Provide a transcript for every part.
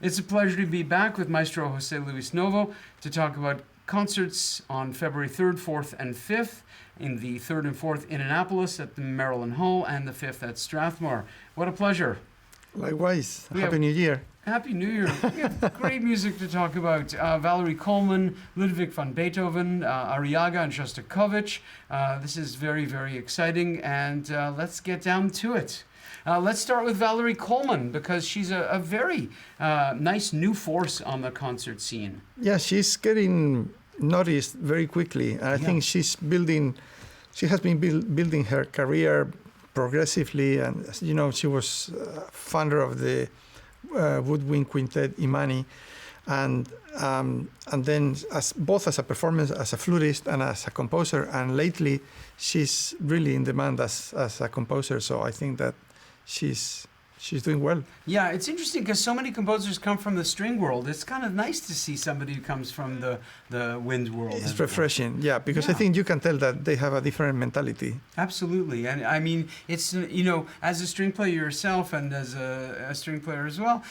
It's a pleasure to be back with Maestro José-Luis Novo to talk about concerts on February 3rd, 4th, and 5th, in the 3rd and 4th in Annapolis at the Maryland Hall, and the 5th at Strathmore. What a pleasure. Likewise. Happy New Year. Happy New Year. We have great music to talk about. Valerie Coleman, Ludwig van Beethoven, Arriaga and Shostakovich. This is very, very exciting, and let's get down to it. Let's start with Valerie Coleman, because she's a very nice new force on the concert scene. Yeah, she's getting noticed very quickly. And I think she has been building her career progressively. And, you know, she was founder of the woodwind quintet Imani. And then both as a performer, as a flutist, and as a composer. And lately, she's really in demand as a composer. So I think that she's doing well. Yeah, it's interesting because so many composers come from the string world. It's kind of nice to see somebody who comes from the wind world. It's refreshing, because I think you can tell that they have a different mentality. Absolutely. And I mean, it's, you know, as a string player yourself and as a string player as well,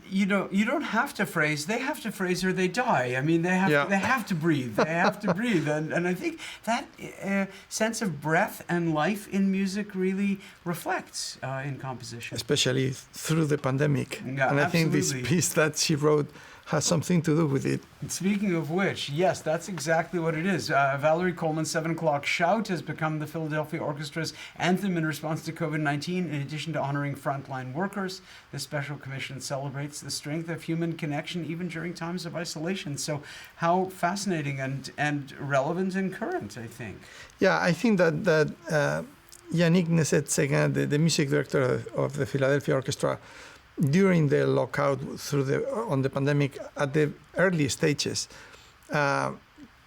you don't have to phrase. They have to phrase or they die. I mean, they have to breathe. They have to breathe. And I think that sense of breath and life in music really reflects in composition. Especially through the pandemic. Yeah, and I absolutely. think this piece that she wrote has something to do with it. Speaking of which, yes, that's exactly what it is. Valerie Coleman's 7 O'Clock Shout has become the Philadelphia Orchestra's anthem in response to COVID-19. In addition to honoring frontline workers, the Special Commission celebrates the strength of human connection even during times of isolation. So how fascinating and relevant and current, I think. Yeah, I think that Yannick Neset-Séguin, the music director of the Philadelphia Orchestra, during the lockout on the pandemic, at the early stages,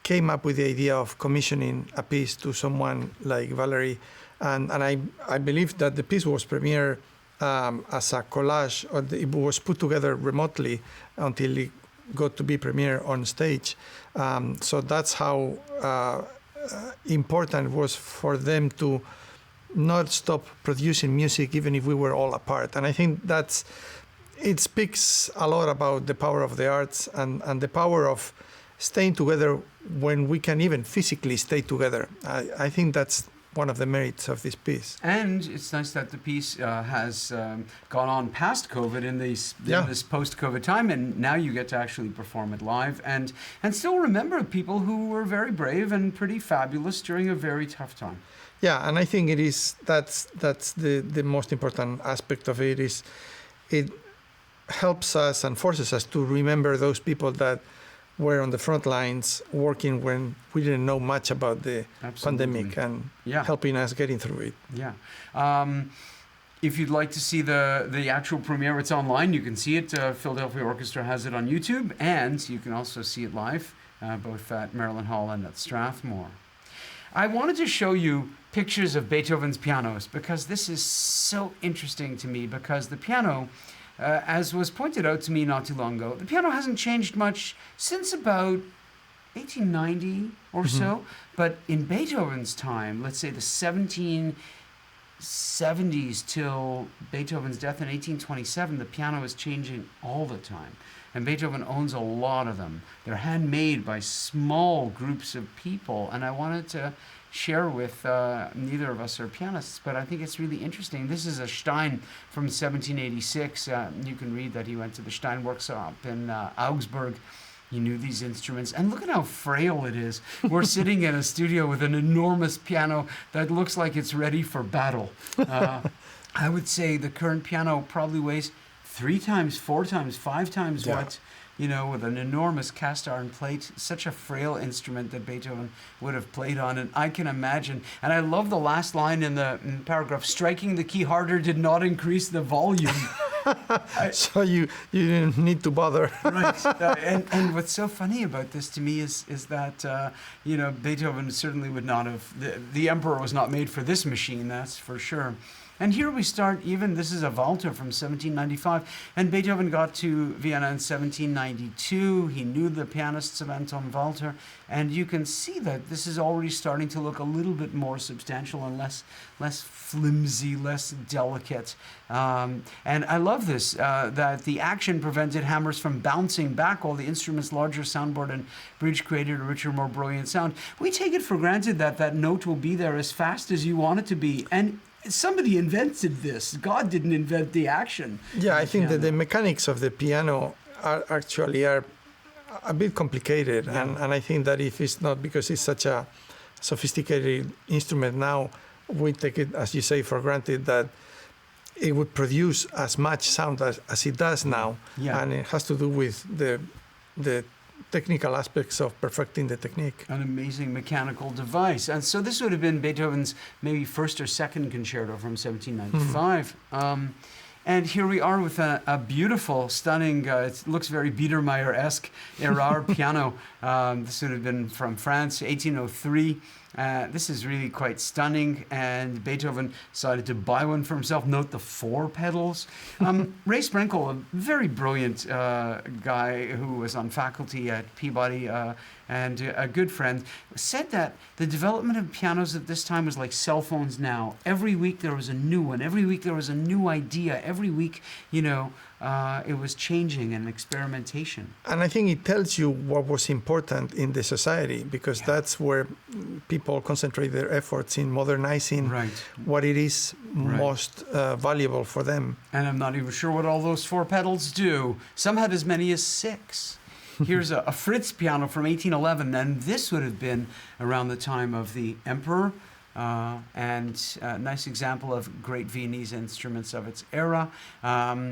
came up with the idea of commissioning a piece to someone like Valerie, and I believe that the piece was premiered as a collage, or it was put together remotely until it got to be premiered on stage. So that's how important it was for them to not stop producing music even if we were all apart. And I think it speaks a lot about the power of the arts and the power of staying together when we can even physically stay together. I think that's one of the merits of this piece. And it's nice that the piece has gone on past COVID in this post-COVID time, and now you get to actually perform it live and still remember people who were very brave and pretty fabulous during a very tough time. Yeah, and I think that's the most important aspect of it. Is it helps us and forces us to remember those people that were on the front lines working when we didn't know much about the pandemic and helping us getting through it. Yeah. If you'd like to see the actual premiere, it's online. You can see it. Philadelphia Orchestra has it on YouTube, and you can also see it live, both at Maryland Hall and at Strathmore. I wanted to show you pictures of Beethoven's pianos because this is so interesting to me, because the piano, as was pointed out to me not too long ago, the piano hasn't changed much since about 1890 or so. But in Beethoven's time, let's say the 1770s till Beethoven's death in 1827, the piano is changing all the time. And Beethoven owns a lot of them. They're handmade by small groups of people. And I wanted to share with, neither of us are pianists, but I think it's really interesting. This is a Stein from 1786. You can read that he went to the Stein workshop in Augsburg. He knew these instruments. And look at how frail it is. We're sitting in a studio with an enormous piano that looks like it's ready for battle. I would say the current piano probably weighs 3 times, 4 times, 5 times what, with an enormous cast iron plate. Such a frail instrument that Beethoven would have played on. And I can imagine, and I love the last line in the paragraph, striking the key harder did not increase the volume. So you didn't need to bother. Right. And what's so funny about this to me is that, Beethoven certainly would not have, the emperor was not made for this machine, that's for sure. And here we start, even this is a Walter from 1795, and Beethoven got to Vienna in 1792. He knew the pianists of Anton Walter, and you can see that this is already starting to look a little bit more substantial and less flimsy, less delicate. And I love this, that the action prevented hammers from bouncing back, while the instrument's larger soundboard and bridge created a richer, more brilliant sound. We take it for granted that that note will be there as fast as you want it to be. And somebody invented this. God didn't invent the action. Yeah, I think that the mechanics of the piano are a bit complicated. Yeah. And I think that if it's not because it's such a sophisticated instrument now, we take it, as you say, for granted that it would produce as much sound as it does now. Yeah. And it has to do with the technical aspects of perfecting the technique. An amazing mechanical device. And so this would have been Beethoven's maybe first or second concerto from 1795. And here we are with a beautiful, stunning, it looks very Biedermeier-esque, Erard piano. This would have been from France, 1803. This is really quite stunning, and Beethoven decided to buy one for himself. Note the 4 pedals. Ray Sprenkel, a very brilliant guy who was on faculty at Peabody and a good friend, said that the development of pianos at this time was like cell phones now. Every week there was a new one. Every week there was a new idea. Every week, it was changing and experimentation. And I think it tells you what was important in the society, because that's where people concentrate their efforts in modernizing what it is most valuable for them. And I'm not even sure what all those 4 pedals do. Some had as many as 6. Here's a Fritz piano from 1811, and this would have been around the time of the Emperor. And a nice example of great Viennese instruments of its era.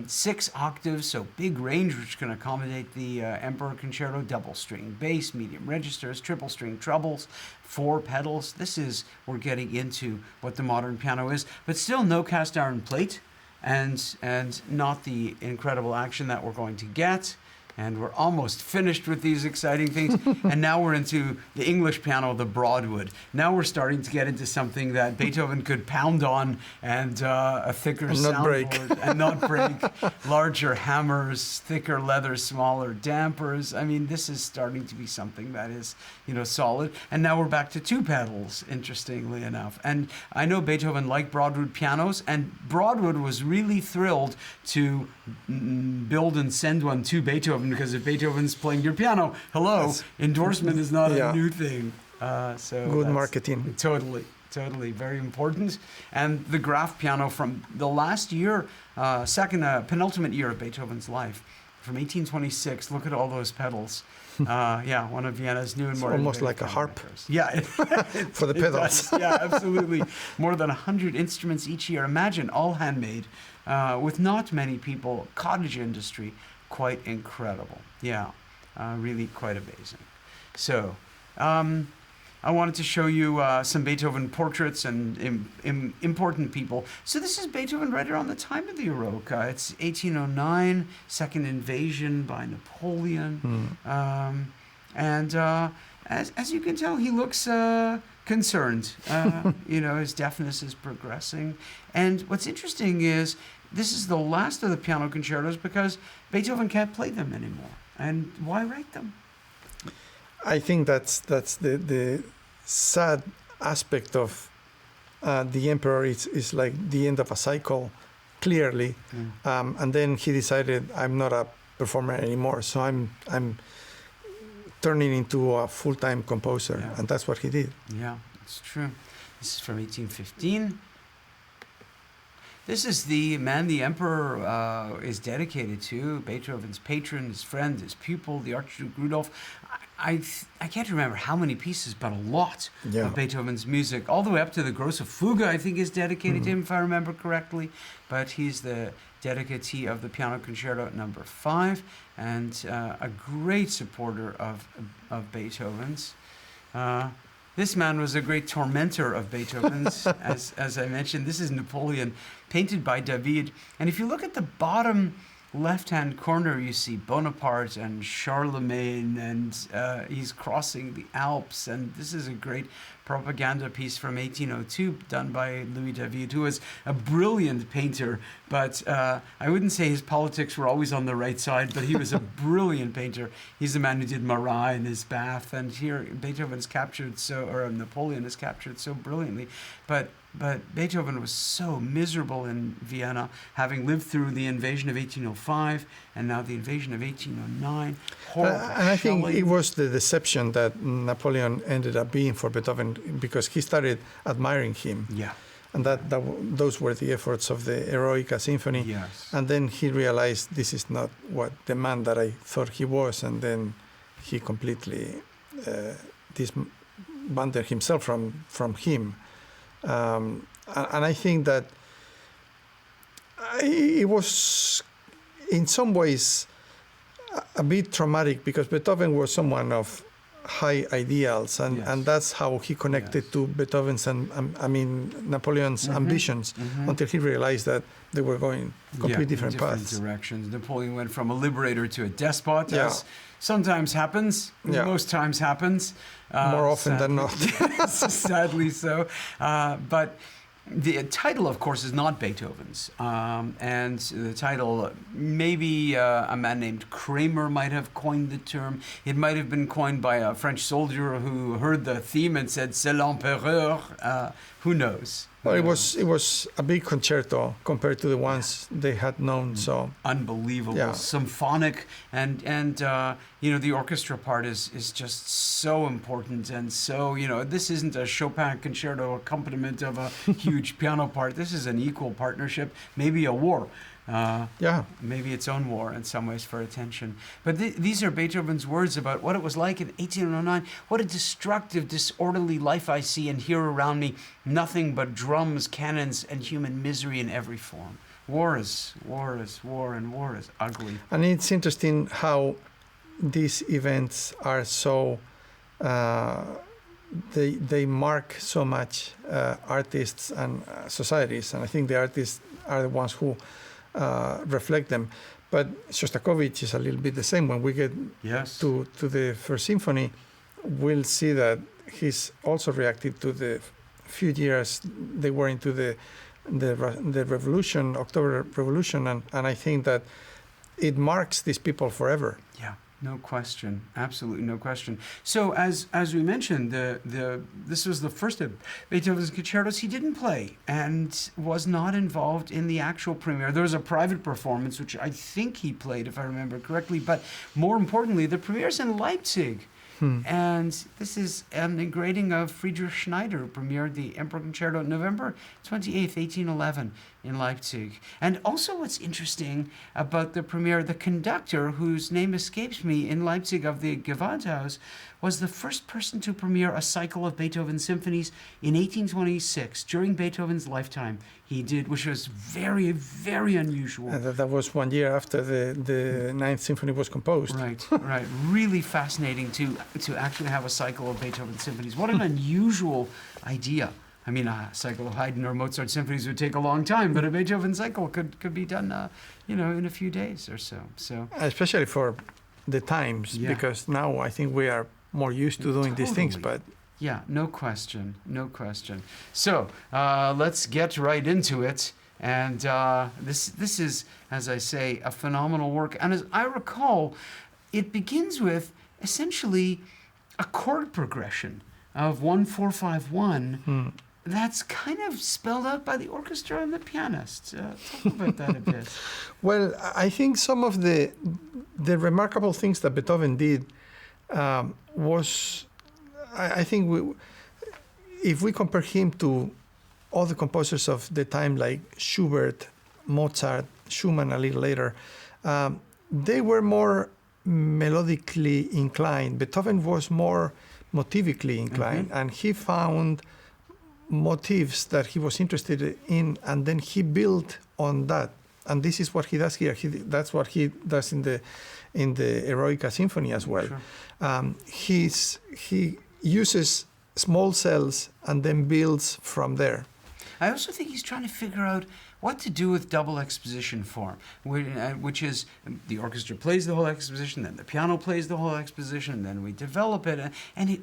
6 octaves, so big range, which can accommodate the Emperor Concerto, double string bass, medium registers, triple string trebles, 4 pedals. We're getting into what the modern piano is, but still no cast iron plate, and not the incredible action that we're going to get. And we're almost finished with these exciting things. And now we're into the English piano, the Broadwood. Now we're starting to get into something that Beethoven could pound on, and a thicker soundboard and not break. Larger hammers, thicker leather, smaller dampers. I mean, this is starting to be something that is, solid. And now we're back to 2 pedals, interestingly enough. And I know Beethoven liked Broadwood pianos, and Broadwood was really thrilled to build and send one to Beethoven, because if Beethoven's playing your piano, endorsement is not a new thing. So good marketing. Totally, very important. And the Graf piano from the last year, penultimate year of Beethoven's life, from 1826. Look at all those pedals. One of Vienna's new and more almost like a harp. Makers. Yeah, for the pedals. Yeah, absolutely. More than 100 instruments each year. Imagine, all handmade, with not many people. Cottage industry, quite incredible. Yeah, really quite amazing. So, I wanted to show you some Beethoven portraits and important people. So this is Beethoven right around the time of the Eroica. It's 1809, second invasion by Napoleon. And as you can tell, he looks concerned. His deafness is progressing. And what's interesting is this is the last of the piano concertos because Beethoven can't play them anymore. And why write them? I think that's the sad aspect of the Emperor. Is like the end of a cycle, clearly. And then he decided, I'm not a performer anymore, so I'm turning into a full-time composer, and that's what he did. Yeah, it's true. This is from 1815. This is the man the Emperor is dedicated to, Beethoven's patron, his friend, his pupil, the Archduke Rudolph. I can't remember how many pieces, but a lot of Beethoven's music, all the way up to the Grosse Fuge, I think, is dedicated to him, if I remember correctly. But he's the dedicatee of the Piano Concerto No. 5, and a great supporter of Beethoven's. This man was a great tormentor of Beethoven's, as I mentioned. This is Napoleon, painted by David. And if you look at the bottom left-hand corner, you see Bonaparte and Charlemagne, and he's crossing the Alps. And this is a great propaganda piece from 1802 done by Louis David, who was a brilliant painter, but I wouldn't say his politics were always on the right side, but he was a brilliant painter. He's the man who did Marat in his bath, and here Beethoven's captured or Napoleon is captured so brilliantly. But Beethoven was so miserable in Vienna, having lived through the invasion of 1805 and now the invasion of 1809. And I think it was the deception that Napoleon ended up being for Beethoven, because he started admiring him. Yeah. And those were the efforts of the Eroica Symphony. Yes. And then he realized this is not what the man that I thought he was, and then he completely disbanded himself from him. And I think that it was in some ways a bit traumatic, because Beethoven was someone of high ideals, and that's how he connected to Beethoven's Napoleon's ambitions, until he realized that they were going completely different paths. Directions. Napoleon went from a liberator to a despot, as sometimes happens, most times happens. More often than not. Sadly so. But the title, of course, is not Beethoven's. And the title, maybe a man named Kramer might have coined the term. It might have been coined by a French soldier who heard the theme and said, "C'est l'empereur." Who knows? Well, it was a big concerto compared to the ones they had known. So unbelievable, symphonic, and the orchestra part is just so important, and so this isn't a Chopin concerto accompaniment of a huge piano part. This is an equal partnership, maybe a war. Maybe its own war in some ways for attention. But these are Beethoven's words about what it was like in 1809. What a destructive, disorderly life I see and hear around me. Nothing but drums, cannons, and human misery in every form. War is war, and war is ugly. And it's interesting how these events are so... They mark so much artists and societies. And I think the artists are the ones who reflect them. But Shostakovich is a little bit the same. When we get to the First Symphony, we'll see that he's also reacted to the few years they were into the revolution, October Revolution, and I think that it marks these people forever. Yeah. No question, absolutely no question. So, as we mentioned, this was the first of Beethoven's concertos he didn't play and was not involved in the actual premiere. There was a private performance, which I think he played, if I remember correctly. But more importantly, the premiere's in Leipzig. And this is an engraving of Friedrich Schneider, who premiered the Emperor Concerto November 28th, 1811 in Leipzig. And also what's interesting about the premiere, the conductor, whose name escapes me, in Leipzig of the Gewandhaus, was the first person to premiere a cycle of Beethoven symphonies in 1826, during Beethoven's lifetime. He did, which was very, very unusual. And that was 1 year after the Ninth Symphony was composed. Right. Really fascinating to actually have a cycle of Beethoven symphonies. What an unusual idea. I mean, a cycle of Haydn or Mozart symphonies would take a long time, but a Beethoven cycle could be done, in a few days or so. Especially for the times, because now I think we are more used to doing these things, but... Yeah, no question. So, let's get right into it. And this is, as I say, a phenomenal work. And as I recall, it begins with essentially a chord progression of 1-4-5-1. That's kind of spelled out by the orchestra and the pianist. Talk about that a bit. Well, I think some of the remarkable things that Beethoven did was, I think, if we compare him to all the composers of the time, like Schubert, Mozart, Schumann a little later, they were more melodically inclined. Beethoven was more motivically inclined, and he found motifs that he was interested in, and then he built on that. And this is what he does here. That's what he does in the Eroica Symphony as well. Sure. He uses small cells and then builds from there. I also think he's trying to figure out what to do with double exposition form, which is the orchestra plays the whole exposition, then the piano plays the whole exposition, and then we develop it. And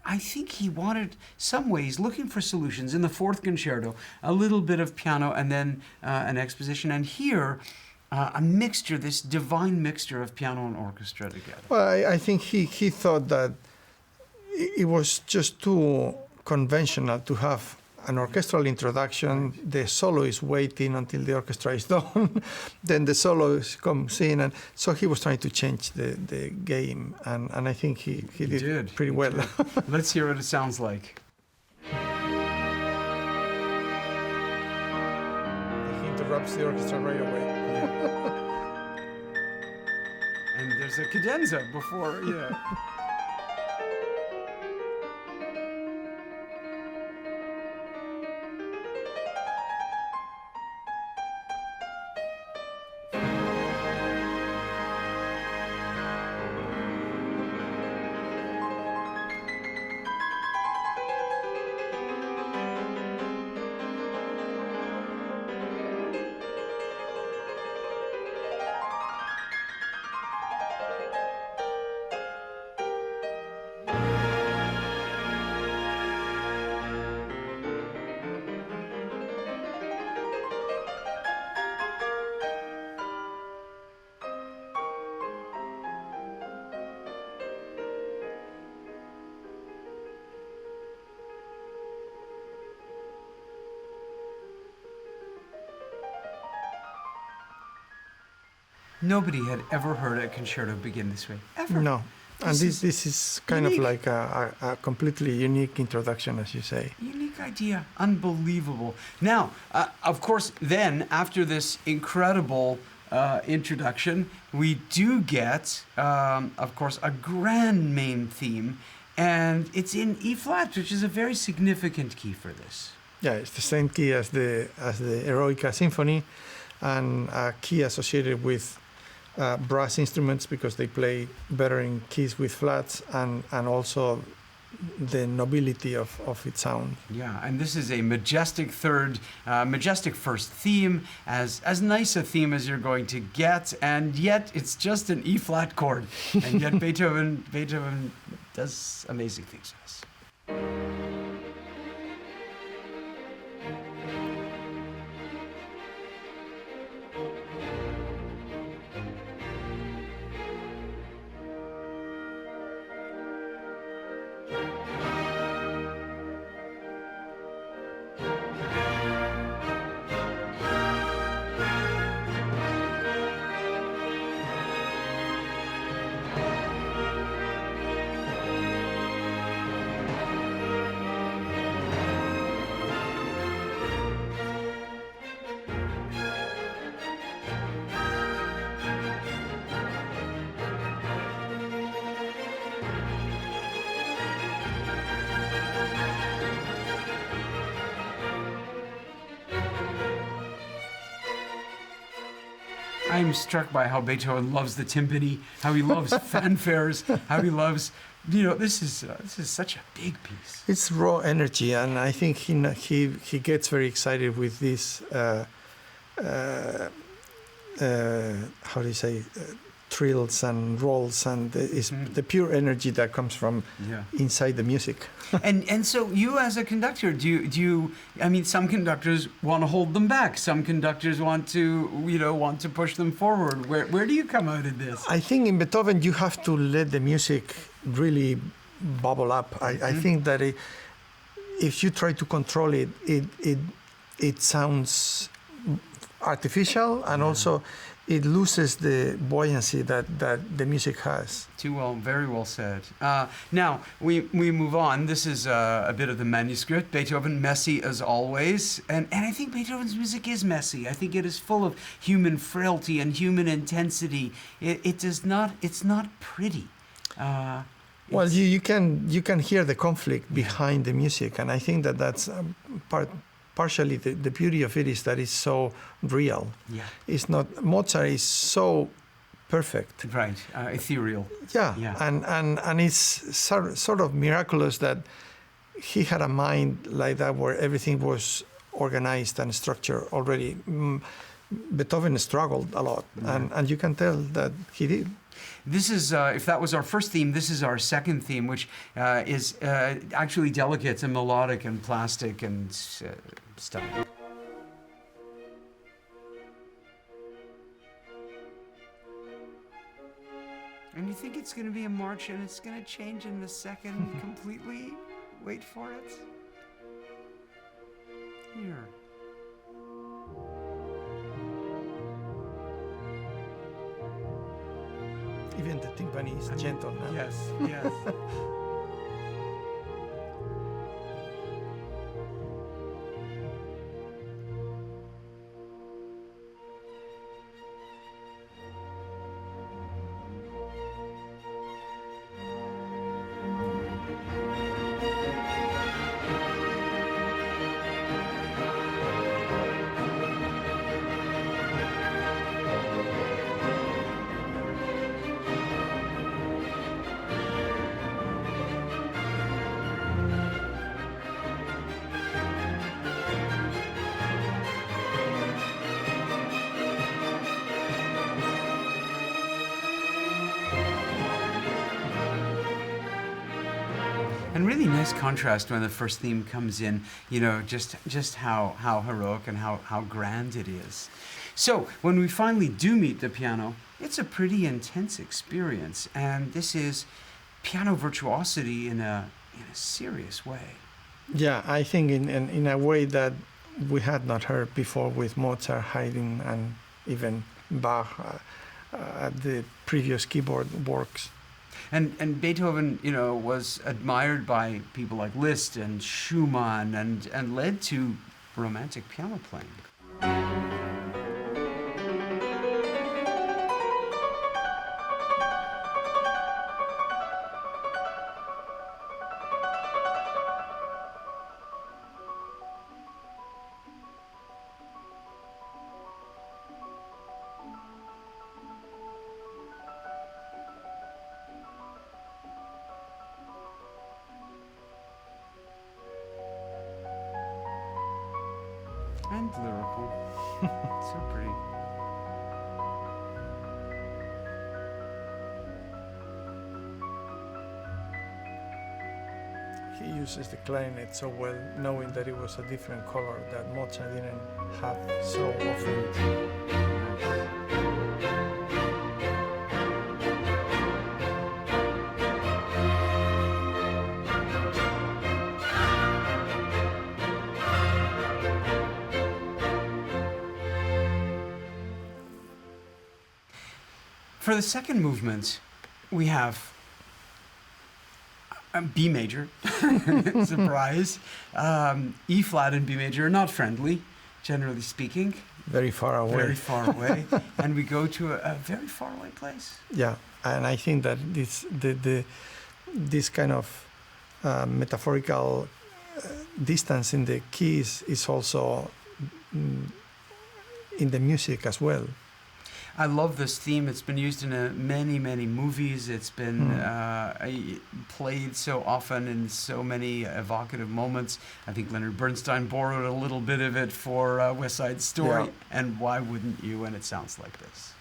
I think he wanted, some ways, looking for solutions. In the fourth concerto, a little bit of piano and then an exposition. And here, a mixture, this divine mixture of piano and orchestra together. Well, I think he thought that it was just too conventional to have an orchestral introduction. The solo is waiting until the orchestra is done. Then the solo comes in. And so he was trying to change the game. And I think he did pretty well. Let's hear what it sounds like. He interrupts the orchestra right away. And there's a cadenza before, yeah. Nobody had ever heard a concerto begin this way, ever. No. And this is kind unique. of like a completely unique introduction, as you say. Unique idea. Unbelievable. Now, of course, then, after this incredible introduction, we do get, of course, a grand main theme, and it's in E flat, which is a very significant key for this. Yeah, it's the same key as the Eroica Symphony, and a key associated with brass instruments because they play better in keys with flats, and also the nobility of its sound. Yeah, and this is a majestic first theme, as nice a theme as you're going to get, and yet it's just an E flat chord, and yet Beethoven does amazing things with us. I'm struck by how Beethoven loves the timpani, how he loves fanfares, how he loves, this is such a big piece. It's raw energy, and I think he gets very excited with this. How do you say? Trills and rolls, and the pure energy that comes from inside the music. and so you as a conductor, do you I mean, some conductors want to hold them back, some conductors want to push them forward. Where do you come out of this? I think in Beethoven you have to let the music really bubble up. I think that if you try to control it, it sounds artificial, and also it loses the buoyancy that the music has. Very well said. Now, we move on. This is a bit of the manuscript. Beethoven, messy as always. And I think Beethoven's music is messy. I think it is full of human frailty and human intensity. It's not pretty. Well, you can hear the conflict behind the music, and I think that's partially the beauty of it is that it's so real. Yeah. It's not, Mozart is so perfect. Right, ethereal. Yeah. And it's sort of miraculous that he had a mind like that where everything was organized and structured already. Beethoven struggled a lot, and you can tell that he did. This is, if that was our first theme, this is our second theme, which is actually delicate and melodic and plastic and stuff. And you think it's going to be a march and it's going to change in a second completely? Wait for it. Here. Even the timpani is gentle now. Yes, yes. And really nice contrast when the first theme comes in, you know, just how heroic and how grand it is. So when we finally do meet the piano, it's a pretty intense experience, and this is piano virtuosity in a serious way. Yeah, I think in a way that we had not heard before with Mozart, Haydn, and even Bach at the previous keyboard works. And Beethoven, you know, was admired by people like Liszt and Schumann, and led to romantic piano playing. And lyrical. So pretty. He uses the clarinet so well, knowing that it was a different color that Mozart didn't have so often. For the second movement, we have B major, surprise. E flat and B major are not friendly, generally speaking. Very far away. Very far away. And we go to a very far away place. Yeah, and I think that this kind of metaphorical distance in the keys is also in the music as well. I love this theme. It's been used in many, many movies. It's been played so often in so many evocative moments. I think Leonard Bernstein borrowed a little bit of it for West Side Story. Yeah. And why wouldn't you when it sounds like this?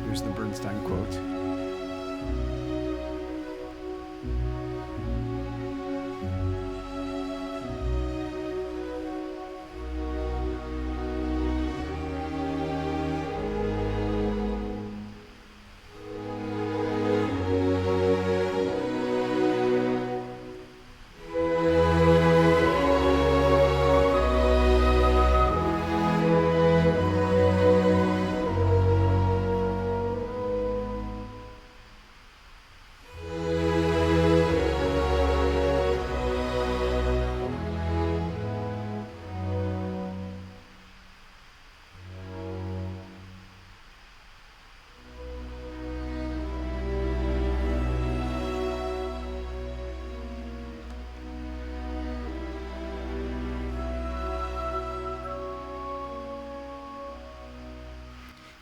Here's the Bernstein quote.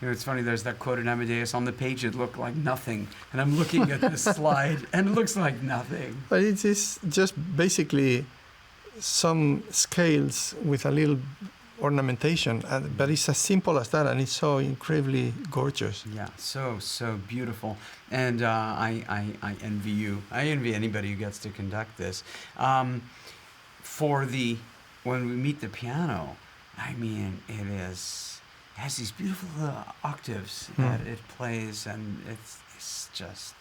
You know, it's funny, there's that quote in Amadeus, on the page it looked like nothing. And I'm looking at this slide and it looks like nothing. But it is just basically some scales with a little ornamentation, but it's as simple as that, and it's so incredibly gorgeous. Yeah, so beautiful. And I envy you. I envy anybody who gets to conduct this. When we meet the piano, I mean, it has these beautiful octaves that it plays, and it's just...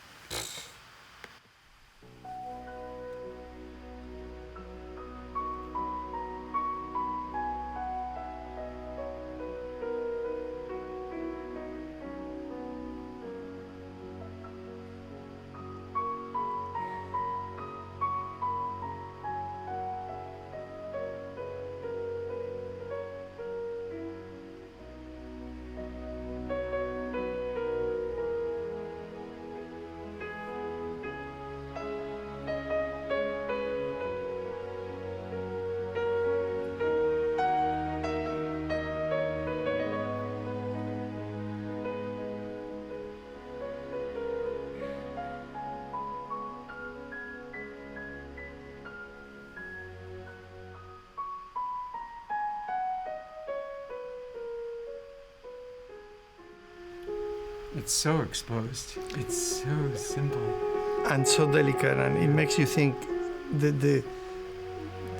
It's so exposed. It's so simple. And so delicate, and it makes you think the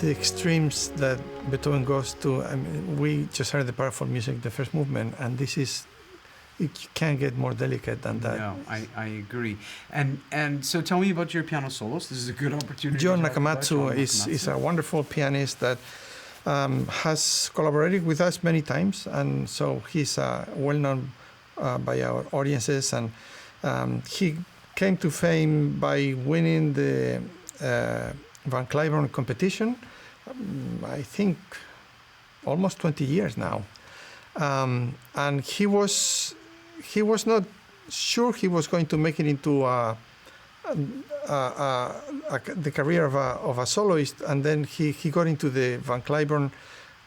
extremes that Beethoven goes to. I mean, we just heard the powerful music, the first movement, and this is, it can't get more delicate than that. No, I agree. And so tell me about your piano solos. This is a good opportunity. John Nakamatsu is a wonderful pianist that has collaborated with us many times, and so he's well known by our audiences, and he came to fame by winning the Van Cliburn competition, I think almost 20 years now. And he was not sure he was going to make it into the career of a soloist, and then he got into the Van Cliburn,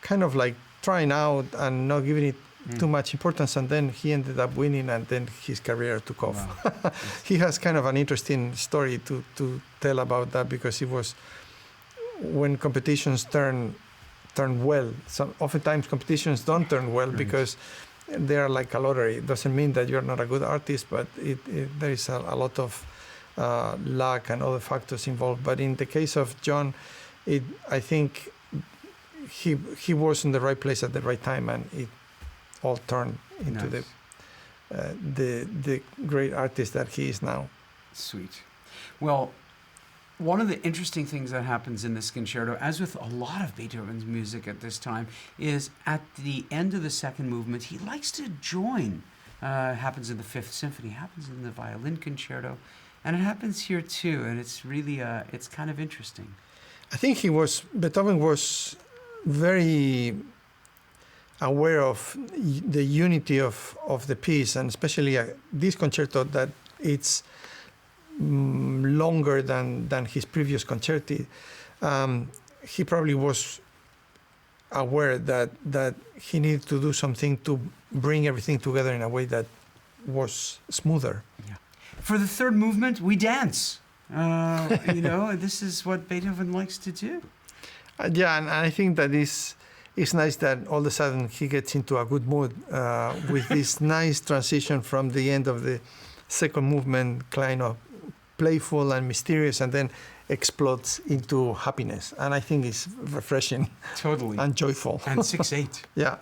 kind of like trying out and not giving it too much importance, and then he ended up winning, and then his career took off. Wow. He has kind of an interesting story to tell about that, because it was when competitions turn well. So oftentimes competitions don't turn well, right, because they are like a lottery. It doesn't mean that you're not a good artist, but there is a lot of luck and other factors involved. But in the case of John, I think he was in the right place at the right time, and it all turned into nice. the great artist that he is now. Sweet. Well, one of the interesting things that happens in this concerto, as with a lot of Beethoven's music at this time, is at the end of the second movement, he likes to join. Happens in the Fifth Symphony, happens in the violin concerto, and it happens here too. And it's really, it's kind of interesting. I think Beethoven was very aware of the unity of the piece, and especially this concerto, that it's longer than his previous concerti. He probably was aware that he needed to do something to bring everything together in a way that was smoother. Yeah. For the third movement, we dance. You know, this is what Beethoven likes to do. Yeah, and I think that it's nice that all of a sudden he gets into a good mood with this nice transition from the end of the second movement, kind of playful and mysterious, and then explodes into happiness. And I think it's refreshing. Totally. And joyful. And 6/8. Yeah.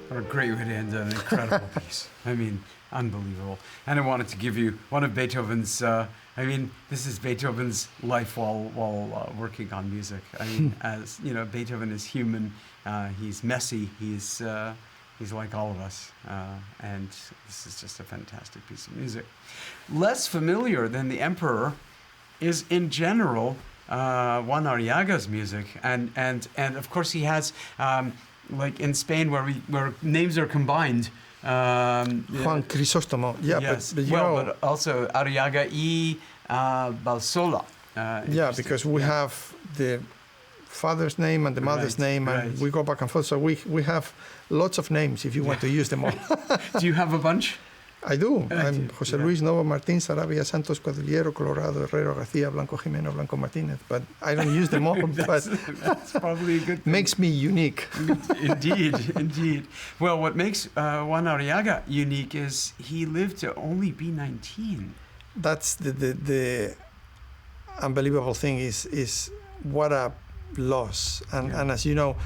What a great way to end an incredible piece. I mean, unbelievable. And I wanted to give you one of Beethoven's, this is Beethoven's life while working on music. I mean, as you know, Beethoven is human. He's messy. He's like all of us. And this is just a fantastic piece of music. Less familiar than the Emperor is, in general, Juan Arriaga's music. And of course, he has, like in Spain, where names are combined. Juan Crisóstomo, yes. But also Arriaga y Balsola. Because we have the father's name and the mother's name, and we go back and forth. So we have lots of names if you want to use them all. Do you have a bunch? I do. I'm José-Luis, Novo, Martín, Sarabia, Santos, Cuadrillero, Colorado, Herrero, García, Blanco, Jimeno, Blanco, Martínez. But I don't use them all. That's probably a good thing. Makes me unique. Indeed. Well, what makes Juan Arriaga unique is he lived to only be 19. That's the unbelievable thing is what a loss. And as you know,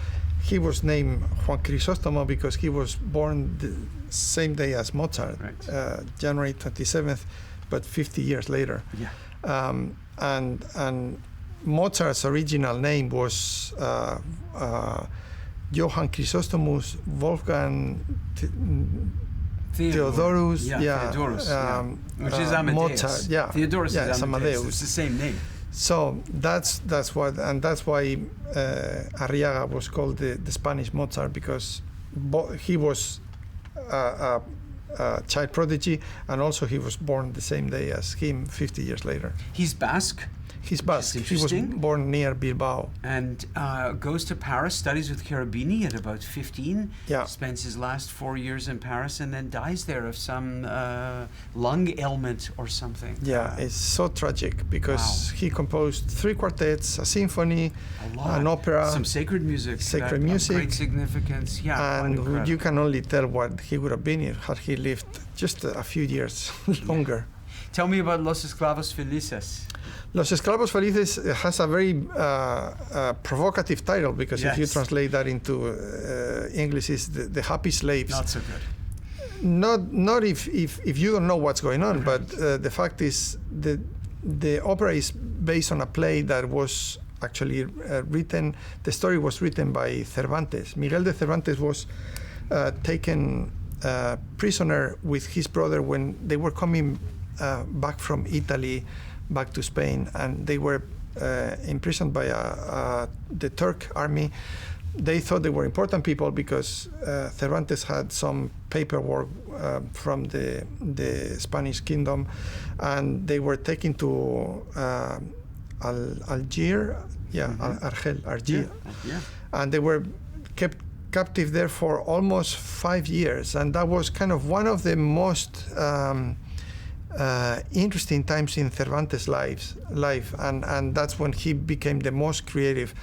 he was named Juan Crisóstomo because he was born the same day as Mozart, January 27th, but 50 years later. Yeah. And Mozart's original name was Johann Chrysostomus Wolfgang Theodorus. Theodorus, which is Amadeus. Mozart, Theodorus is Amadeus. It's the same name. So that's why Arriaga was called the Spanish Mozart, because he was a child prodigy, and also he was born the same day as him 50 years later. He's Basque. He's Basque. He was born near Bilbao. And goes to Paris, studies with Cherubini at about 15. Yeah. Spends his last 4 years in Paris and then dies there of some lung ailment or something. Yeah, it's so tragic because he composed 3 quartets, a symphony, an opera. Some sacred music. Sacred music. Great significance. Yeah, and you can only tell what he would have been had he lived just a few years longer. Tell me about Los Esclavos Felices. Los Esclavos Felices has a very provocative title, because if you translate that into English, is the happy slaves. Not so good. Not if you don't know what's going on, but the fact is the opera is based on a play that was actually written. The story was written by Cervantes. Miguel de Cervantes was taken prisoner with his brother when they were coming back from Italy, back to Spain, and they were imprisoned by the Turk army. They thought they were important people because Cervantes had some paperwork from the Spanish kingdom, and they were taken to Algiers, and they were kept captive there for almost 5 years, and that was kind of one of the most interesting times in Cervantes' life, and that's when he became the most creative,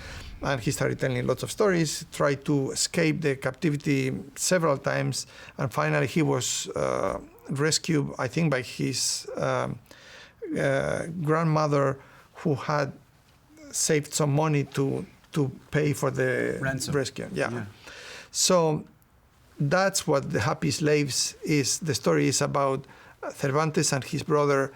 and he started telling lots of stories, tried to escape the captivity several times, and finally he was rescued, I think, by his grandmother, who had saved some money to pay for the ransom. Rescue. Yeah. So that's what The Happy Slaves is. The story is about Cervantes and his brother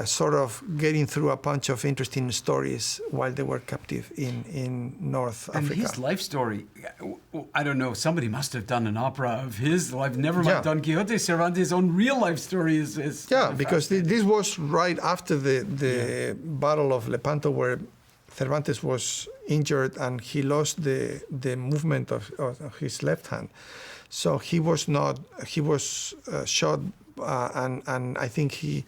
sort of getting through a bunch of interesting stories while they were captive in North Africa. And his life story, I don't know, somebody must have done an opera of his life. Never mind Don Quixote. Cervantes' own real life story is because this was right after the Battle of Lepanto, where Cervantes was injured and he lost the movement of his left hand. So he was shot, and I think he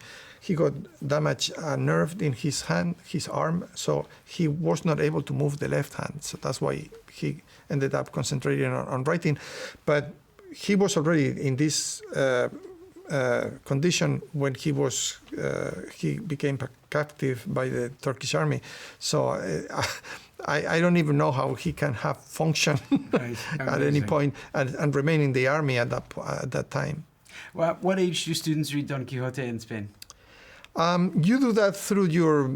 got damaged, a nerve in his hand, his arm, so he was not able to move the left hand. So that's why he ended up concentrating on writing. But he was already in this condition when he became captive by the Turkish army. So I don't even know how he can have function at any point and remain in the army at that time. Well, what age do students read Don Quixote in Spain? You do that through your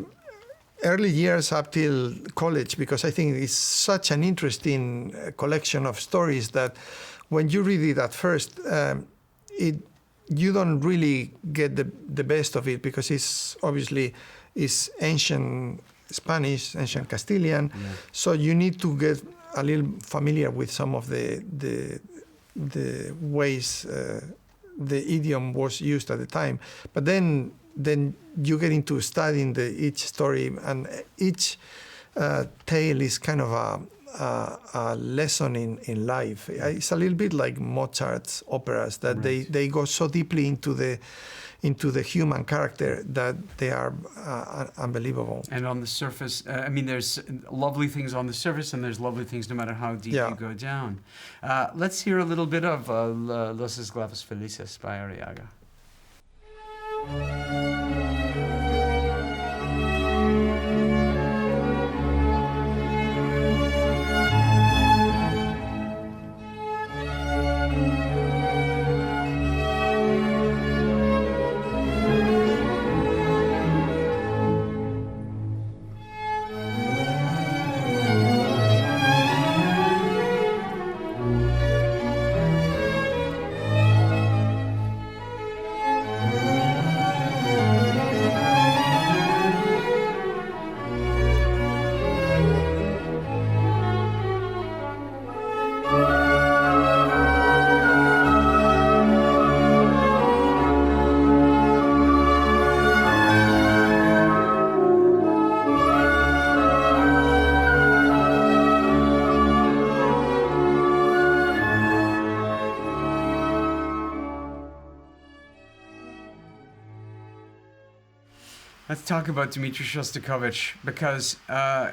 early years up till college, because I think it's such an interesting collection of stories that when you read it at first, you don't really get the best of it, because it's obviously ancient Spanish, ancient Castilian. Yeah. So you need to get a little familiar with some of the ways the idiom was used at the time. But then you get into studying each story, and each tale is kind of a lesson in life. It's a little bit like Mozart's operas, that Right. they go so deeply into the human character that they are unbelievable. And on the surface, I mean, there's lovely things on the surface, and there's lovely things no matter how deep Yeah. you go down. Let's hear a little bit of Los Esclavos Felices by Arriaga. Let's talk about Dmitri Shostakovich, because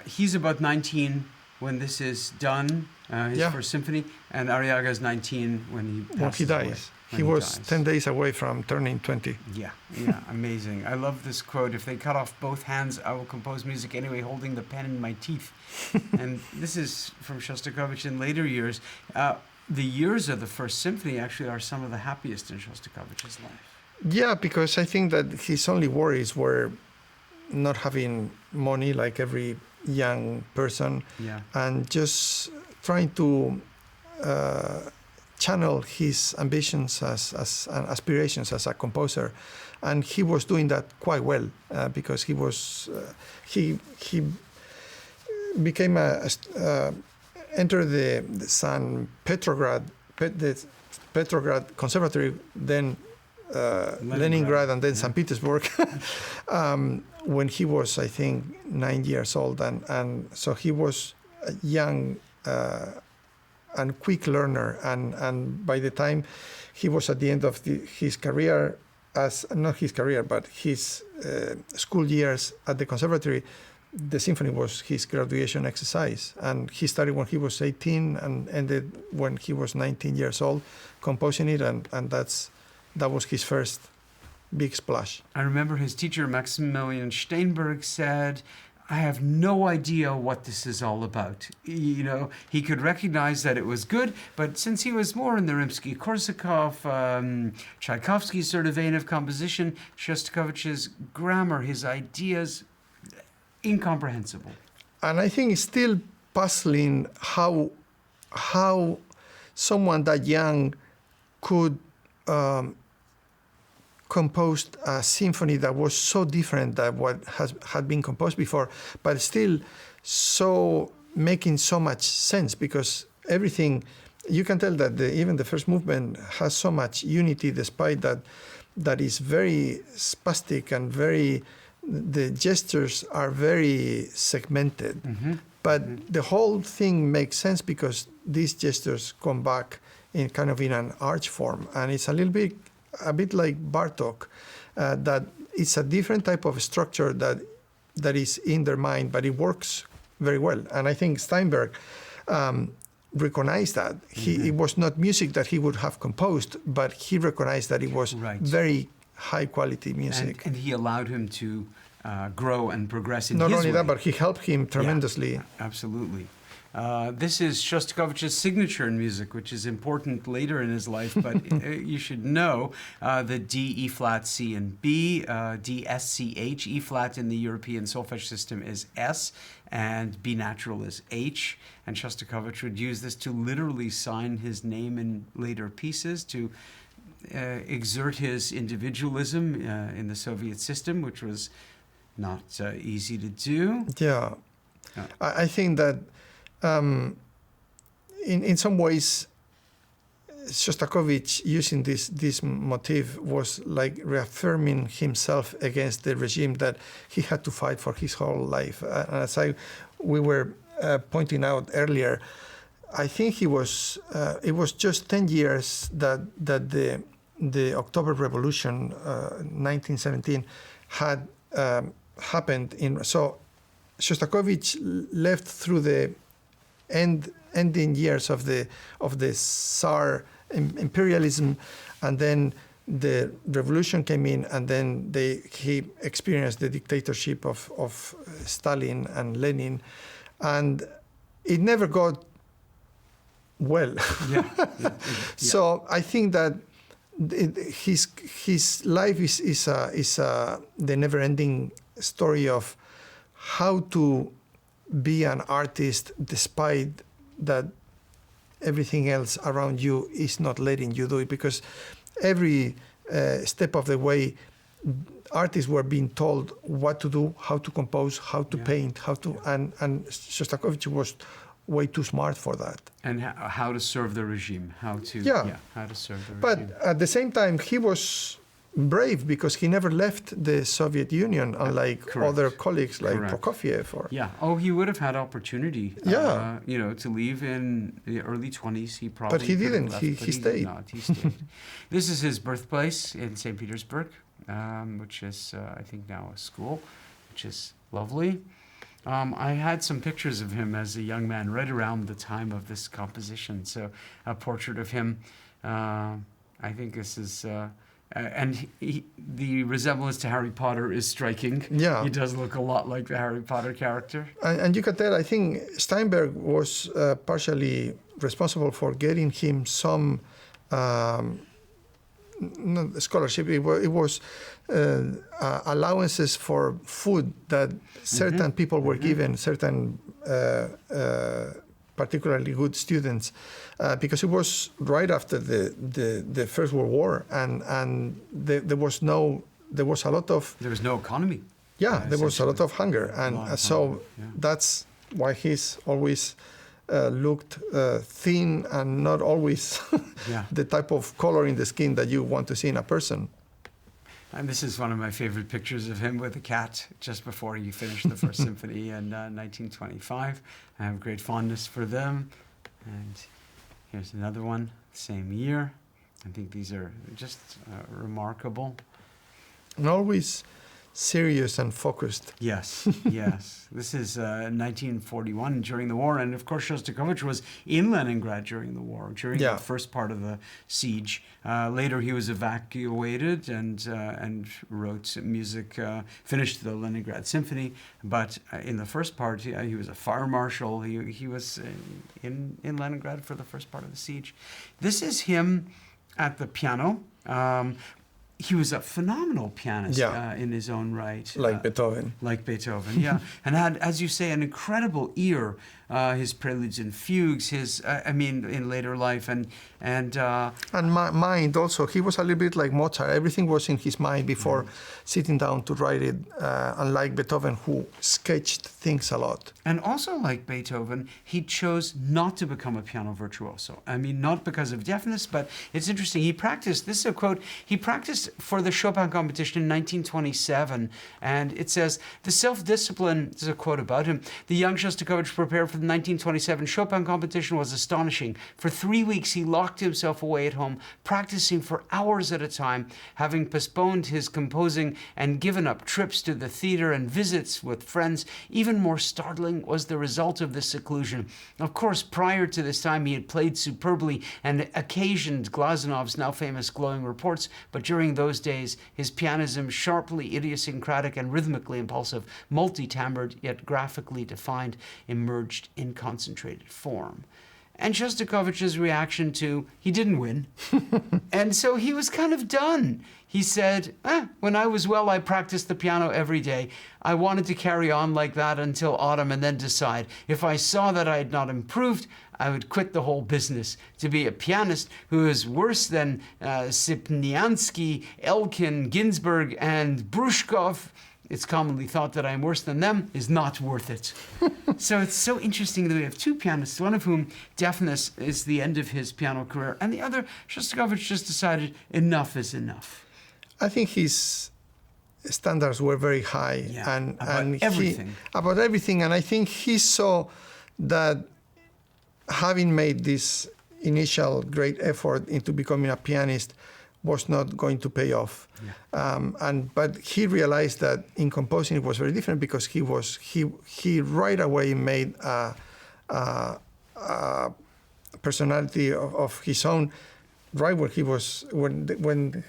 he's about 19 when this is done, his Yeah. first symphony, and Arriaga is 19 when he passes away, dies. when He was dies. 10 days away from turning 20. Yeah, amazing. I love this quote: "If they cut off both hands, I will compose music anyway, holding the pen in my teeth." And this is from Shostakovich in later years. The years of the first symphony actually are some of the happiest in Shostakovich's life. Yeah, because I think that his only worries were not having money like every young person, Yeah. and just trying to channel his ambitions and aspirations as a composer. And he was doing that quite well, because he was he became entered the Petrograd Conservatory, then Leningrad, and then St. Petersburg, when he was, I think, 9 years old, and so he was a young and quick learner, and by the time he was at the end of his career, not his career, but his school years at the conservatory, the symphony was his graduation exercise, and he started when he was 18 and ended when he was 19 years old, composing it, and that was his first big splash. I remember his teacher, Maximilian Steinberg, said, "I have no idea what this is all about." You know, he could recognize that it was good, but since he was more in the Rimsky-Korsakov, Tchaikovsky sort of vein of composition, Shostakovich's grammar, his ideas, incomprehensible. And I think it's still puzzling how someone that young could compose a symphony that was so different than what had been composed before, but still so making so much sense, because everything, you can tell that even the first movement has so much unity, despite that is very spastic and the gestures are very segmented. Mm-hmm. But the whole thing makes sense because these gestures come back in kind of in an arch form, and it's a bit like Bartók, that it's a different type of structure that is in their mind, but it works very well. And I think Steinberg recognized that. It was not music that he would have composed, but he recognized that it was very high quality music. And he allowed him to grow and progress in Not his only way. that, but he helped him tremendously. Yeah, absolutely. This is Shostakovich's signature in music, which is important later in his life, but you should know the D, E flat, C, and B, D, S, C, H. E flat in the European solfege system is S, and B natural is H. And Shostakovich would use this to literally sign his name in later pieces, to exert his individualism in the Soviet system, which was not easy to do. Yeah. I think that in some ways, Shostakovich using this motif was like reaffirming himself against the regime that he had to fight for his whole life. As we were pointing out earlier, I think it was just 10 years that the October Revolution, 1917, had happened. So Shostakovich left through the ending years of the Tsar imperialism, and then the revolution came in, and then he experienced the dictatorship of Stalin and Lenin, and it never got well. So I think that his life is the never-ending story of how to be an artist despite that everything else around you is not letting you do it, because every step of the way artists were being told what to do, how to compose, how to paint, and Shostakovich was way too smart for that. And how to serve the regime, how to serve the regime. But at the same time, he was brave because he never left the Soviet Union, unlike other colleagues like Prokofiev. He would have had opportunity, to leave in the early 20s. He probably But he didn't. Left, he but stayed. Did not. He stayed. This is his birthplace in St. Petersburg, which is, I think, now a school, which is lovely. I had some pictures of him as a young man right around the time of this composition. So a portrait of him, I think this is... and the resemblance to Harry Potter is striking. Yeah. He does look a lot like the Harry Potter character. And you can tell, I think Steinberg was partially responsible for getting him some scholarship. It was allowances for food that certain people were given, certain particularly good students, because it was right after the First World War, and there was no economy. Yeah, there was a lot of hunger, and so that's why he's always looked thin and not always the type of color in the skin that you want to see in a person. And this is one of my favorite pictures of him with a cat just before he finished the First Symphony in 1925. I have great fondness for them. And here's another one, same year. I think these are just remarkable. And always serious and focused. Yes, yes. This is 1941 during the war, and of course Shostakovich was in Leningrad during the war, during the first part of the siege. Later he was evacuated and wrote music, finished the Leningrad Symphony, but in the first part he was a fire marshal. He was in Leningrad for the first part of the siege. This is him at the piano. He was a phenomenal pianist in his own right. Like Beethoven. Like Beethoven, yeah. And had, as you say, an incredible ear. His preludes and fugues, in later life, and mind also. He was a little bit like Mozart. Everything was in his mind before sitting down to write it. Unlike Beethoven, who sketched things a lot. And also like Beethoven, he chose not to become a piano virtuoso. I mean, not because of deafness, but it's interesting. He practiced. This is a quote. He practiced for the Chopin competition in 1927, and it says, "The self-discipline." This is a quote about him. The young Shostakovich prepared for the 1927 Chopin competition was astonishing. For 3 weeks, he locked himself away at home, practicing for hours at a time, having postponed his composing and given up trips to the theater and visits with friends. Even more startling was the result of this seclusion. Of course, prior to this time, he had played superbly and occasioned Glazanov's now famous glowing reports, but during those days, his pianism, sharply idiosyncratic and rhythmically impulsive, multi-timbred yet graphically defined, emerged finished in concentrated form. And Shostakovich's reaction to, he didn't win. And so he was kind of done. He said, when I was well, I practiced the piano every day. I wanted to carry on like that until autumn and then decide. If I saw that I had not improved, I would quit the whole business. To be a pianist who is worse than Sipniansky, Elkin, Ginsberg, and Brushkov, it's commonly thought that I am worse than them, is not worth it. So it's so interesting that we have two pianists, one of whom deafness is the end of his piano career, and the other, Shostakovich, just decided enough is enough. I think his standards were very high, about everything. And I think he saw that having made this initial great effort into becoming a pianist was not going to pay off. But he realized that in composing it was very different, because he right away made a personality of his own. Right where he was, when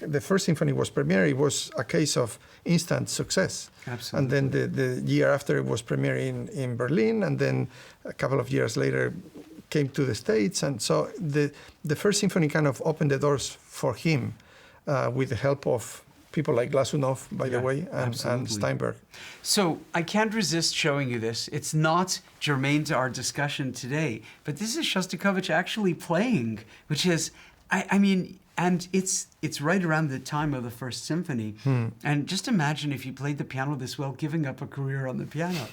the first symphony was premiered, it was a case of instant success. Absolutely. And then the year after it was premiered in Berlin, and then a couple of years later came to the States. And so the first symphony kind of opened the doors for him, with the help of people like Glazunov, by the way, and Steinberg. So I can't resist showing you this. It's not germane to our discussion today, but this is Shostakovich actually playing, which is, I mean, and it's right around the time of the first symphony. And just imagine if you played the piano this well, giving up a career on the piano.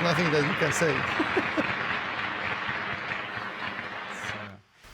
Nothing that you can say.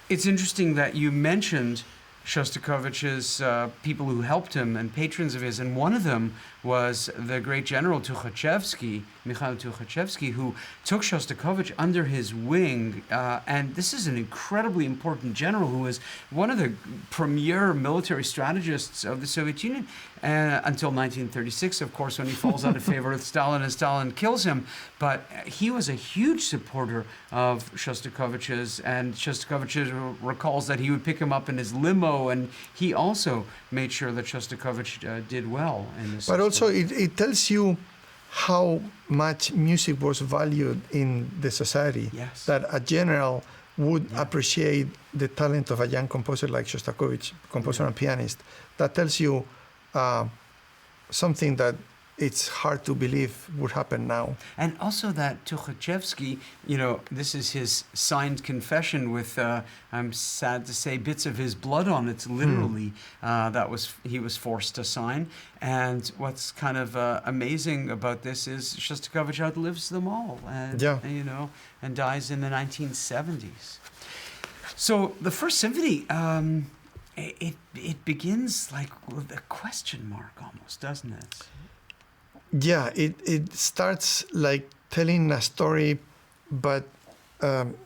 It's interesting that you mentioned Shostakovich's people who helped him and patrons of his, and one of them was the great general Tukhachevsky, Mikhail Tukhachevsky, who took Shostakovich under his wing, and this is an incredibly important general who was one of the premier military strategists of the Soviet Union until 1936, of course, when he falls out of favor with Stalin and Stalin kills him. But he was a huge supporter of Shostakovich's, and Shostakovich recalls that he would pick him up in his limo, and he also made sure that Shostakovich did well in this. But also it tells you how much music was valued in the society. Yes. That a general would appreciate the talent of a young composer like Shostakovich, composer and pianist. That tells you something that it's hard to believe would happen now. And also that Tukhachevsky, you know, this is his signed confession with, I'm sad to say, bits of his blood on it, literally, he was forced to sign. And what's kind of amazing about this is Shostakovich outlives them all, and you know, and dies in the 1970s. So the first symphony, it begins like with a question mark almost, doesn't it? Yeah, it starts like telling a story, but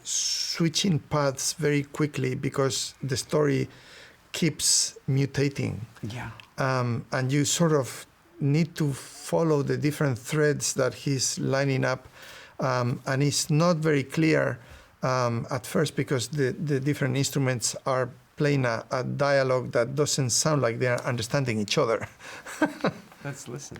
switching paths very quickly because the story keeps mutating. Yeah. And you sort of need to follow the different threads that he's lining up. And it's not very clear at first because the different instruments are playing a dialogue that doesn't sound like they're understanding each other. Let's listen.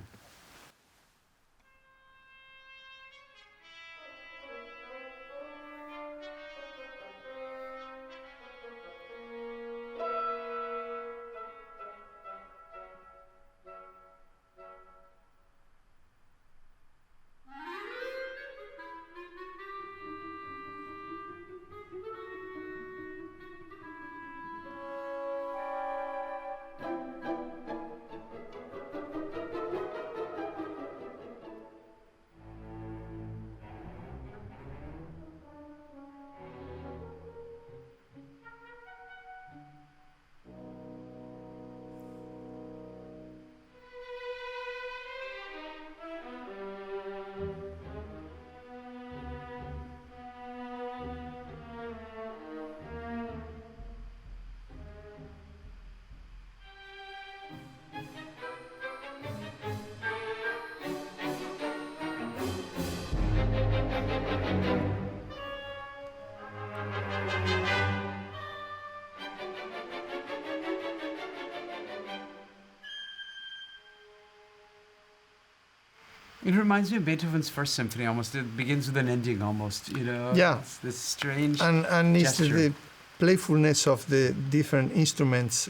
It reminds me of Beethoven's First Symphony almost. It begins with an ending almost, you know? Yeah. It's this strange And it's gesture. the playfulness of the different instruments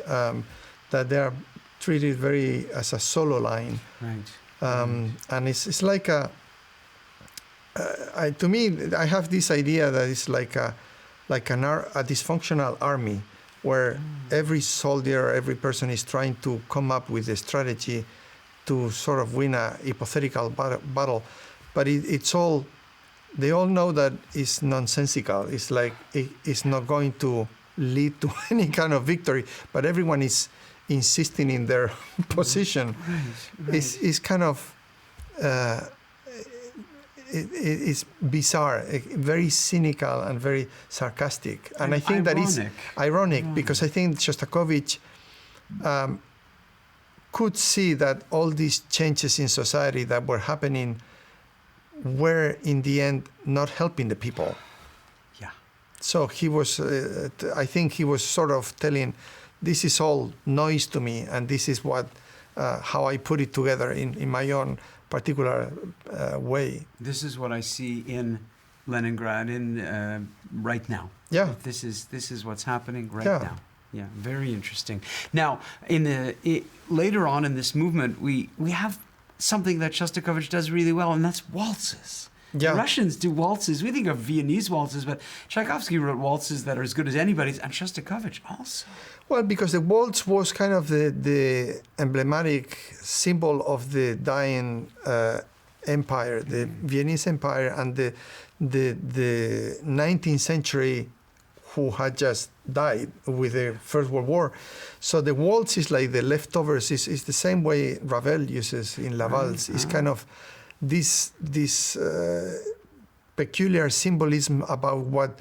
that they are treated very as a solo line. Right. And it's like to me, I have this idea that it's like a dysfunctional army where every soldier, every person is trying to come up with a strategy to sort of win a hypothetical battle, but it's all, they all know that it's nonsensical. It's like it's not going to lead to any kind of victory, but everyone is insisting in their position. Right. It's kind of it's bizarre, very cynical and very sarcastic, and I think that is ironic because I think Shostakovich could see that all these changes in society that were happening were in the end not helping the people. Yeah. So he was, I think he was sort of telling, this is all noise to me, and this is what, how I put it together in my own particular way. This is what I see in Leningrad right now. Yeah. This is what's happening right Yeah. now. Yeah, very interesting. Now, later on in this movement, we have something that Shostakovich does really well, and that's waltzes. Yeah. The Russians do waltzes. We think of Viennese waltzes, but Tchaikovsky wrote waltzes that are as good as anybody's, and Shostakovich also. Well, because the waltz was kind of the emblematic symbol of the dying empire, the Viennese empire, and the 19th century who had just died with the First World War. So the waltz is like the leftovers. Is the same way Ravel uses in La Valse. It's kind of this peculiar symbolism about what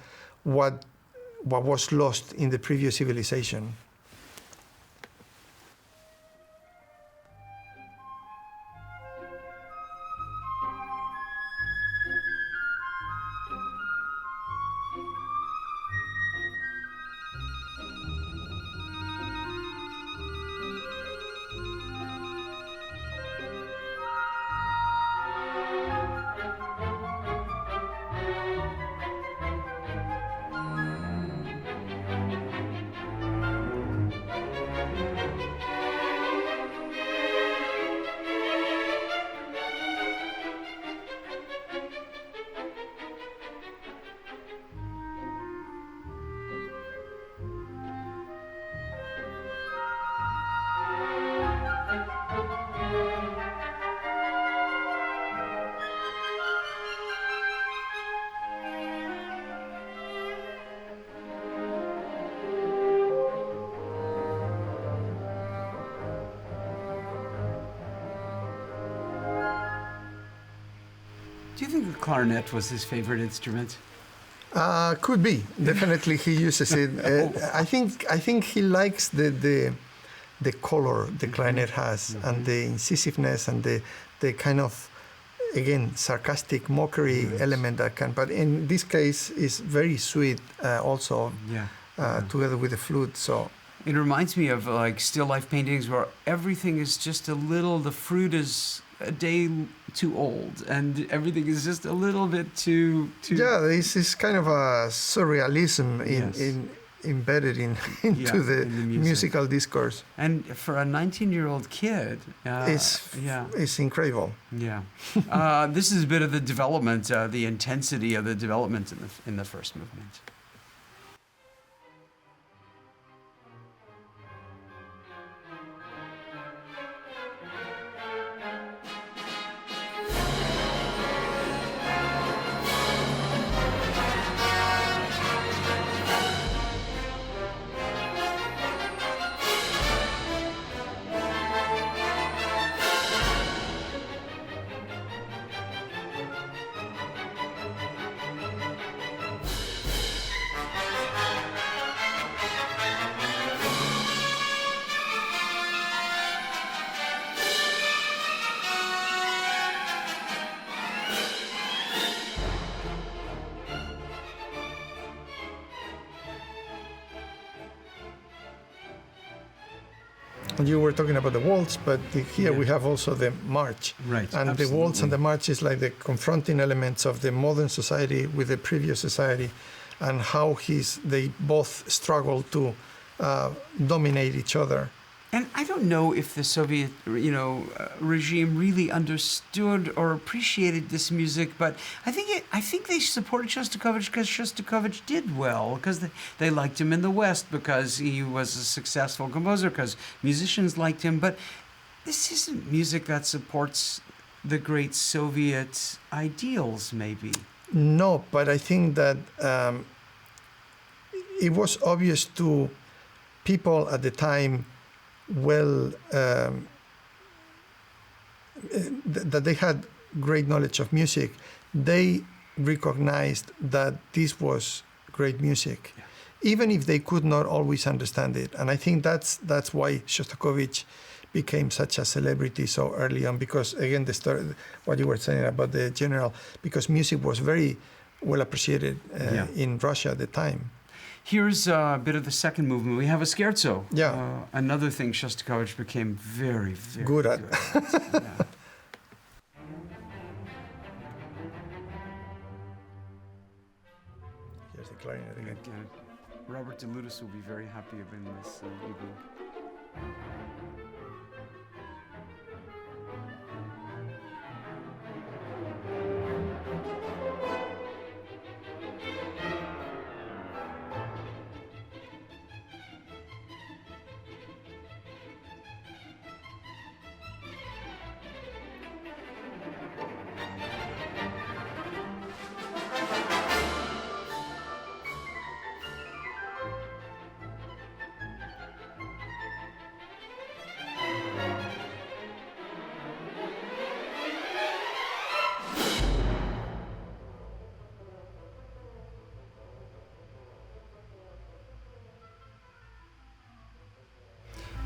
was lost in the previous civilization. Do you think the clarinet was his favorite instrument? Could be. Definitely, he uses it. I think he likes the color the clarinet has, and the incisiveness and the kind of, again, sarcastic mockery element that can. But in this case, is very sweet also. Together with the flute. So it reminds me of like still life paintings where everything is just a little. The fruit is a day too old, and everything is just a little bit too. Yeah, this is kind of a surrealism embedded into the musical discourse. And for a 19-year-old kid, it's incredible. Yeah, this is a bit of the development, the intensity of the development in the first movement. You were talking about the waltz, but here we have also the march. Right. And absolutely. the waltz and the march is like the confronting elements of the modern society with the previous society, and how they both struggle to dominate each other. And I don't know if the Soviet, regime really understood or appreciated this music, but I think they supported Shostakovich because Shostakovich did well, because they liked him in the West, because he was a successful composer, because musicians liked him. But this isn't music that supports the great Soviet ideals, maybe. No, but I think that it was obvious to people at the time. That they had great knowledge of music. They recognized that this was great music, even if they could not always understand it. And I think that's why Shostakovich became such a celebrity so early on, because again, the story, what you were saying about the general, because music was very well appreciated in Russia at the time. Here's a bit of the second movement. We have a scherzo. Yeah. Another thing Shostakovich became very, very good at. Here's the clarinet again. Robert DeLutis will be very happy in this evening.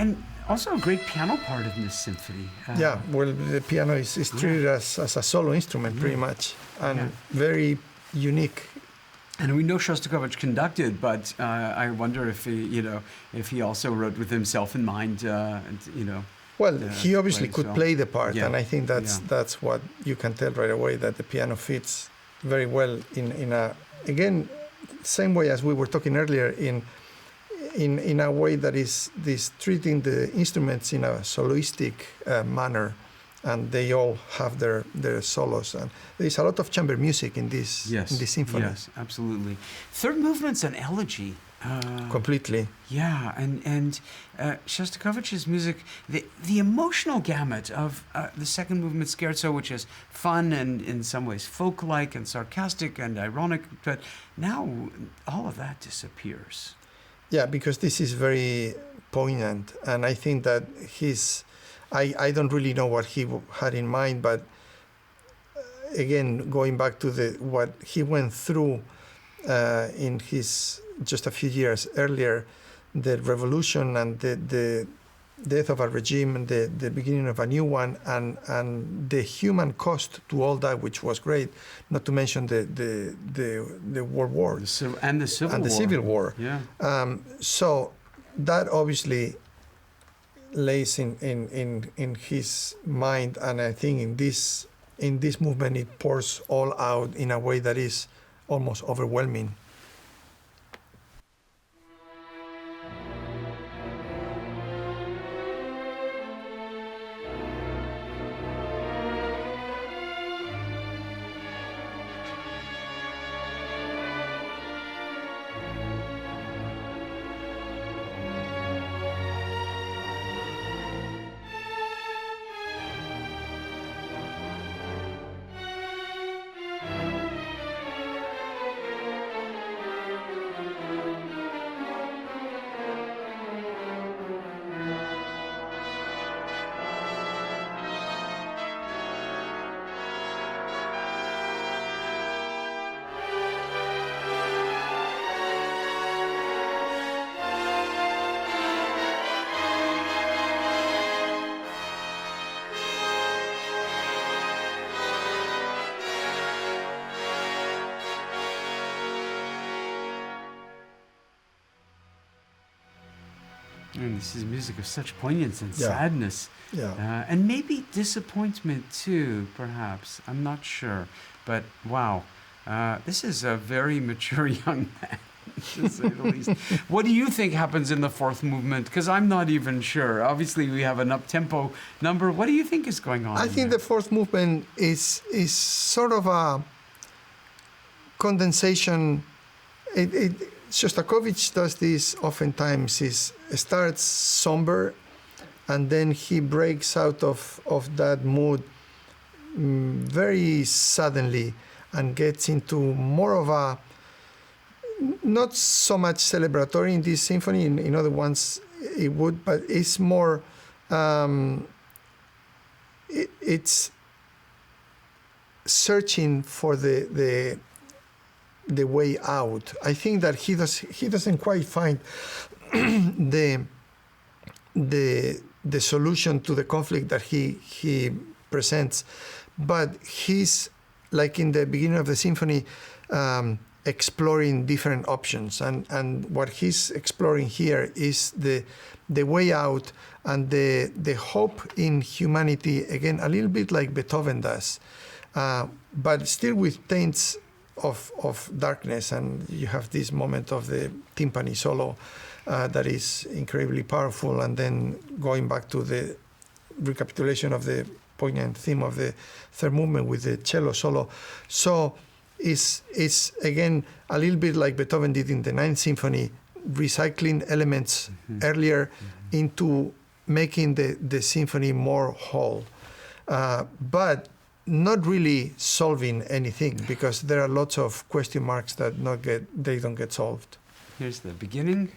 And also a great piano part in this symphony. The piano is treated as a solo instrument pretty much, and very unique. And we know Shostakovich conducted, but I wonder if he also wrote with himself in mind. Well, he obviously could play the part, and I think that's what you can tell right away, that the piano fits very well in a, again, same way as we were talking earlier, in a way that is treating the instruments in a soloistic manner, and they all have their solos. And there's a lot of chamber music in this symphony. Yes, absolutely. Third movement's an elegy. Completely. Yeah, and Shostakovich's music, the emotional gamut of the second movement scherzo, which is fun and in some ways folk-like and sarcastic and ironic, but now all of that disappears. Yeah, because this is very poignant, and I think that I don't really know what he had in mind, but again, going back to what he went through in his just a few years earlier, the revolution and the death of a regime and the beginning of a new one, and the human cost to all that, which was great, not to mention the world war And the civil war. Yeah. So that obviously lays in his mind, and I think in this movement it pours all out in a way that is almost overwhelming. And this is music of such poignance and Yeah. sadness. Yeah. And maybe disappointment too, perhaps. I'm not sure. But wow, this is a very mature young man, to say the least. What do you think happens in the fourth movement? Because I'm not even sure. Obviously, we have an up-tempo number. What do you think is going on? I think the fourth movement is sort of a condensation. Shostakovich does this oftentimes. It starts somber, and then he breaks out of that mood very suddenly and gets into more of a, not so much celebratory in this symphony. In other ones it would, but it's more, it's searching for the way out. I think that he doesn't quite find the solution to the conflict that he presents, but he's, like in the beginning of the symphony, exploring different options, and what he's exploring here is the way out and the hope in humanity, again a little bit like Beethoven does, but still with taints of darkness. And you have this moment of the timpani solo that is incredibly powerful, and then going back to the recapitulation of the poignant theme of the third movement with the cello solo. So it's again a little bit like Beethoven did in the Ninth Symphony, recycling elements earlier into making the symphony more whole, but not really solving anything, because there are lots of question marks that they don't get solved. Here's the beginning.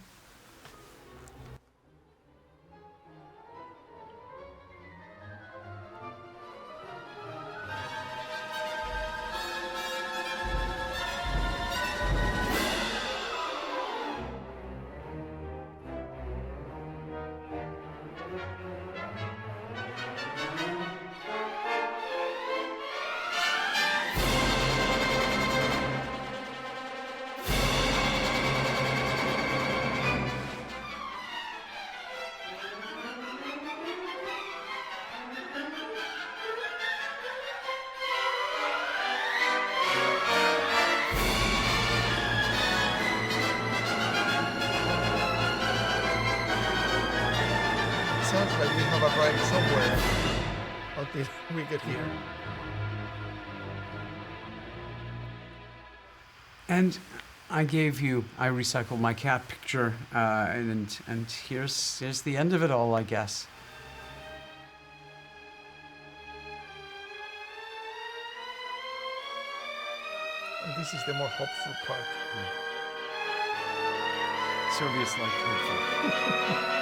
Sounds like we have arrived somewhere until we get here. And I recycled my cat picture, and here's the end of it all, I guess. And this is the more hopeful part. Servius like hopeful.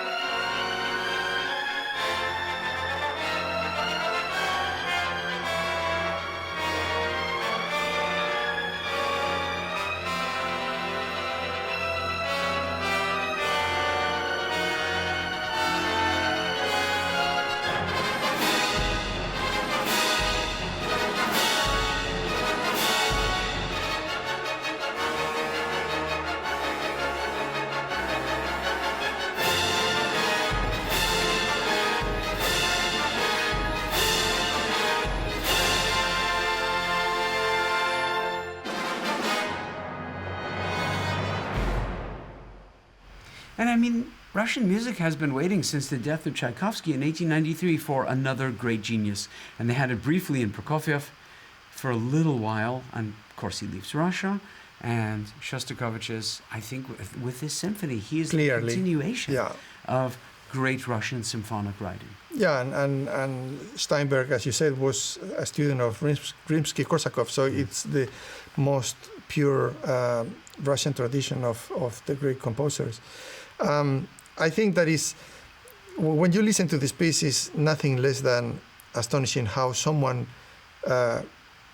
And I mean, Russian music has been waiting since the death of Tchaikovsky in 1893 for another great genius. And they had it briefly in Prokofiev for a little while. And of course, he leaves Russia. And Shostakovich's, I think, with this symphony, he is Clearly, the continuation yeah. of great Russian symphonic writing. Yeah, and Steinberg, as you said, was a student of Rimsky-Korsakov, so it's the most pure Russian tradition of the great composers. I think that is, when you listen to this piece, is nothing less than astonishing how someone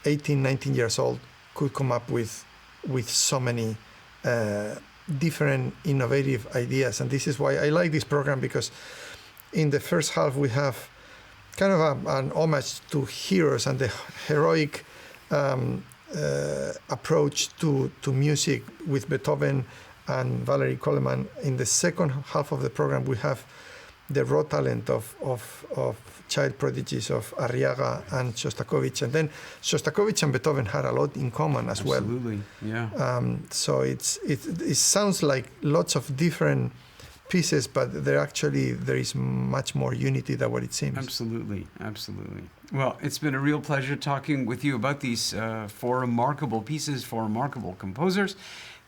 18, 19 years old could come up with so many different innovative ideas. And this is why I like this program, because in the first half we have kind of an homage to heroes and the heroic approach to music with Beethoven and Valery Coleman. In the second half of the program we have the raw talent of child prodigies of Arriaga and Shostakovich. And then Shostakovich and Beethoven had a lot in common as well. Absolutely, yeah. So it sounds like lots of different pieces, but there is much more unity than what it seems. Absolutely, absolutely. Well, it's been a real pleasure talking with you about these four remarkable pieces, four remarkable composers.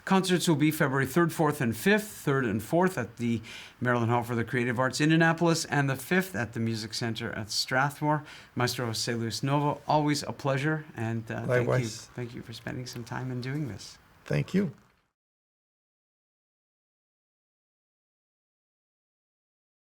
Concerts will be February 3rd, 4th, and 5th, 3rd and 4th at the Maryland Hall for the Creative Arts in Indianapolis, and the 5th at the Music Center at Strathmore. Maestro José-Luis Novo, always a pleasure, and Likewise. Thank you for spending some time and doing this. Thank you.